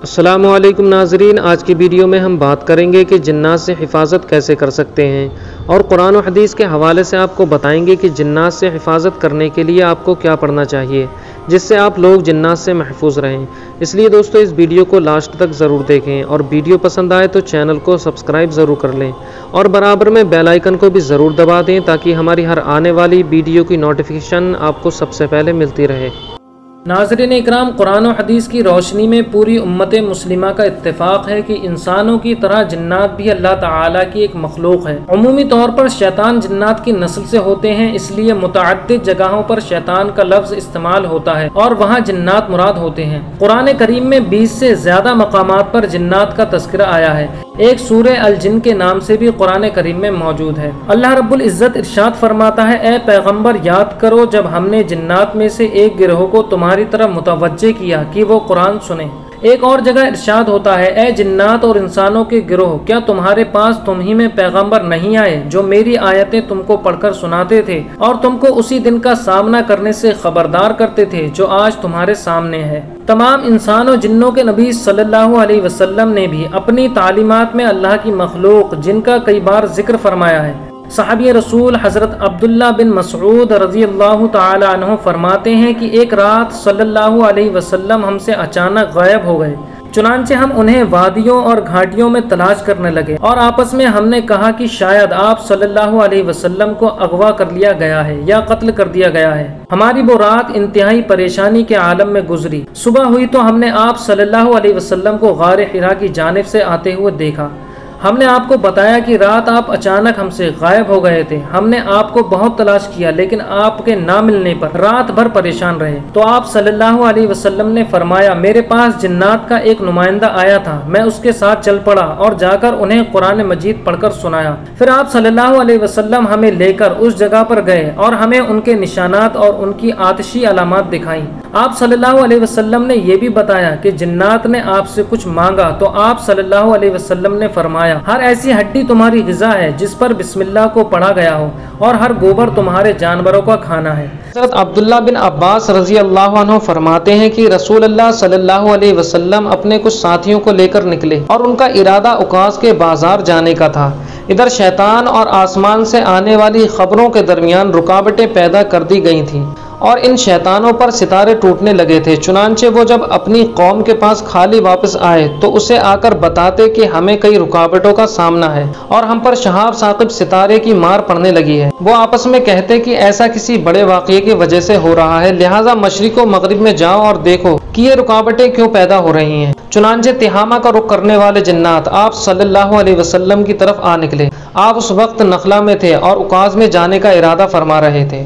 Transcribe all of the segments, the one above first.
السلام علیکم ناظرین، آج کی ویڈیو میں ہم بات کریں گے کہ جنات سے حفاظت کیسے کر سکتے ہیں، اور قرآن و حدیث کے حوالے سے آپ کو بتائیں گے کہ جنات سے حفاظت کرنے کے لیے آپ کو کیا پڑھنا چاہیے جس سے آپ لوگ جنات سے محفوظ رہیں۔ اس لیے دوستو اس ویڈیو کو لاسٹ تک ضرور دیکھیں، اور ویڈیو پسند آئے تو چینل کو سبسکرائب ضرور کر لیں اور برابر میں بیل آئیکن کو بھی ضرور دبا دیں تاکہ ہماری ہر آنے والی ویڈیو کی نوٹیفیکیشن آپ کو سب سے پہلے ملتی رہے۔ ناظرین اکرام، قرآن و حدیث کی روشنی میں پوری امت مسلمہ کا اتفاق ہے کہ انسانوں کی طرح جنات بھی اللہ تعالیٰ کی ایک مخلوق ہے۔ عمومی طور پر شیطان جنات کی نسل سے ہوتے ہیں، اس لیے متعدد جگہوں پر شیطان کا لفظ استعمال ہوتا ہے اور وہاں جنات مراد ہوتے ہیں۔ قرآن کریم میں 20 سے زیادہ مقامات پر جنات کا تذکرہ آیا ہے۔ ایک سورہ الجن کے نام سے بھی قرآن کریم میں موجود ہے۔ اللہ رب العزت ارشاد فرماتا ہے، اے پیغمبر یاد کرو جب ہم نے جنات میں سے ایک گروہ کو تمہاری طرف متوجہ کیا کہ وہ قرآن سنیں۔ ایک اور جگہ ارشاد ہوتا ہے، اے جنات اور انسانوں کے گروہ، کیا تمہارے پاس تم ہی میں پیغمبر نہیں آئے جو میری آیتیں تم کو پڑھ کر سناتے تھے اور تم کو اسی دن کا سامنا کرنے سے خبردار کرتے تھے جو آج تمہارے سامنے ہے۔ تمام انسان و جنوں کے نبی صلی اللہ علیہ وسلم نے بھی اپنی تعلیمات میں اللہ کی مخلوق جن کا کئی بار ذکر فرمایا ہے۔ صحابی رسول حضرت عبداللہ بن مسعود رضی اللہ تعالی عنہ فرماتے ہیں کہ ایک رات صلی اللہ علیہ وسلم ہم سے اچانک غائب ہو گئے، چنانچہ ہم انہیں وادیوں اور گھاٹیوں میں تلاش کرنے لگے اور آپس میں ہم نے کہا کہ شاید آپ صلی اللہ علیہ وسلم کو اغوا کر لیا گیا ہے یا قتل کر دیا گیا ہے۔ ہماری وہ رات انتہائی پریشانی کے عالم میں گزری۔ صبح ہوئی تو ہم نے آپ صلی اللہ علیہ وسلم کو غار حرا کی جانب سے آتے ہوئے دیکھا۔ ہم نے آپ کو بتایا کہ رات آپ اچانک ہم سے غائب ہو گئے تھے۔ ہم نے آپ کو بہت تلاش کیا لیکن آپ کے نہ ملنے پر رات بھر پریشان رہے۔ تو آپ صلی اللہ علیہ وسلم نے فرمایا، میرے پاس جنات کا ایک نمائندہ آیا تھا، میں اس کے ساتھ چل پڑا اور جا کر انہیں قرآن مجید پڑھ کر سنایا۔ پھر آپ صلی اللہ علیہ وسلم ہمیں لے کر اس جگہ پر گئے اور ہمیں ان کے نشانات اور ان کی آتشی علامات دکھائیں۔ آپ صلی اللہ علیہ وسلم نے یہ بھی بتایا کہ جنات نے آپ سے کچھ مانگا تو آپ صلی اللہ علیہ وسلم نے فرمایا، ہر ایسی ہڈی تمہاری غذا ہے جس پر بسم اللہ کو پڑھا گیا ہو، اور ہر گوبر تمہارے جانوروں کا کھانا ہے۔ حضرت عبداللہ بن عباس رضی اللہ عنہ فرماتے ہیں کہ رسول اللہ صلی اللہ علیہ وسلم اپنے کچھ ساتھیوں کو لے کر نکلے اور ان کا ارادہ عکاظ کے بازار جانے کا تھا۔ ادھر شیطان اور آسمان سے آنے والی خبروں کے درمیان رکاوٹیں پیدا کر دی گئی تھیں اور ان شیطانوں پر ستارے ٹوٹنے لگے تھے۔ چنانچہ وہ جب اپنی قوم کے پاس خالی واپس آئے تو اسے آ کر بتاتے کہ ہمیں کئی رکاوٹوں کا سامنا ہے اور ہم پر شہاب ثاقب ستارے کی مار پڑنے لگی ہے۔ وہ آپس میں کہتے کہ ایسا کسی بڑے واقعے کی وجہ سے ہو رہا ہے، لہٰذا مشرق و مغرب میں جاؤ اور دیکھو کہ یہ رکاوٹیں کیوں پیدا ہو رہی ہیں۔ چنانچہ تہامہ کا رخ کرنے والے جنات آپ صلی اللہ علیہ وسلم کی طرف آ نکلے۔ آپ اس وقت نخلا میں تھے اور عکاظ میں جانے کا ارادہ فرما رہے تھے۔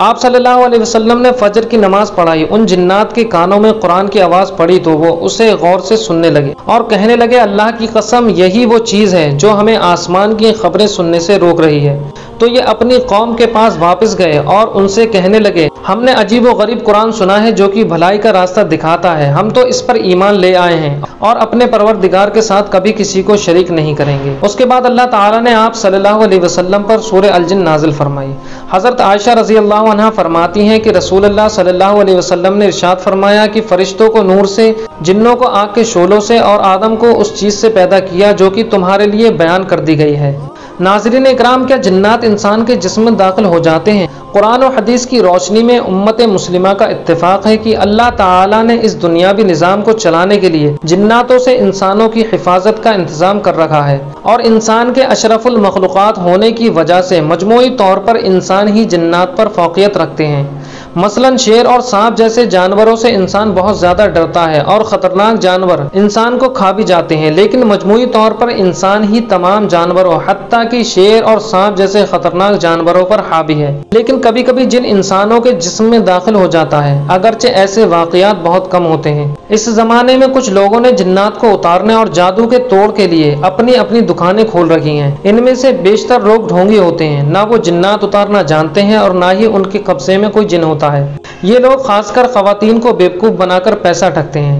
آپ صلی اللہ علیہ وسلم نے فجر کی نماز پڑھائی۔ ان جنات کے کانوں میں قرآن کی آواز پڑی تو وہ اسے غور سے سننے لگے اور کہنے لگے، اللہ کی قسم یہی وہ چیز ہے جو ہمیں آسمان کی خبریں سننے سے روک رہی ہے۔ تو یہ اپنی قوم کے پاس واپس گئے اور ان سے کہنے لگے، ہم نے عجیب و غریب قرآن سنا ہے جو کہ بھلائی کا راستہ دکھاتا ہے، ہم تو اس پر ایمان لے آئے ہیں اور اپنے پروردگار کے ساتھ کبھی کسی کو شریک نہیں کریں گے۔ اس کے بعد اللہ تعالیٰ نے آپ صلی اللہ علیہ وسلم پر سورہ الجن نازل فرمائی۔ حضرت عائشہ رضی اللہ عنہ فرماتی ہیں کہ رسول اللہ صلی اللہ علیہ وسلم نے ارشاد فرمایا کہ فرشتوں کو نور سے، جنوں کو آگ کے شعلوں سے اور آدم کو اس چیز سے پیدا کیا جو کہ تمہارے لیے بیان کر دی گئی ہے۔ ناظرین اکرام، کیا جنات انسان کے جسم میں داخل ہو جاتے ہیں؟ قرآن و حدیث کی روشنی میں امت مسلمہ کا اتفاق ہے کہ اللہ تعالیٰ نے اس دنیاوی نظام کو چلانے کے لیے جناتوں سے انسانوں کی حفاظت کا انتظام کر رکھا ہے، اور انسان کے اشرف المخلوقات ہونے کی وجہ سے مجموعی طور پر انسان ہی جنات پر فوقیت رکھتے ہیں۔ مثلاً شیر اور سانپ جیسے جانوروں سے انسان بہت زیادہ ڈرتا ہے اور خطرناک جانور انسان کو کھا بھی جاتے ہیں، لیکن مجموعی طور پر انسان ہی تمام جانوروں حتیٰ کہ شیر اور سانپ جیسے خطرناک جانوروں پر حاوی ہے۔ لیکن کبھی کبھی جن انسانوں کے جسم میں داخل ہو جاتا ہے، اگرچہ ایسے واقعات بہت کم ہوتے ہیں۔ اس زمانے میں کچھ لوگوں نے جنات کو اتارنے اور جادو کے توڑ کے لیے اپنی اپنی دکانیں کھول رکھی ہیں۔ ان میں سے بیشتر لوگ ڈھونگی ہوتے ہیں، نہ وہ جنات اتارنا جانتے ہیں اور نہ ہی ان کے قبضے میں کوئی جن ہوتا ہے۔ یہ لوگ خاص کر خواتین کو بیوقوف بنا کر پیسہ ٹھگتے ہیں۔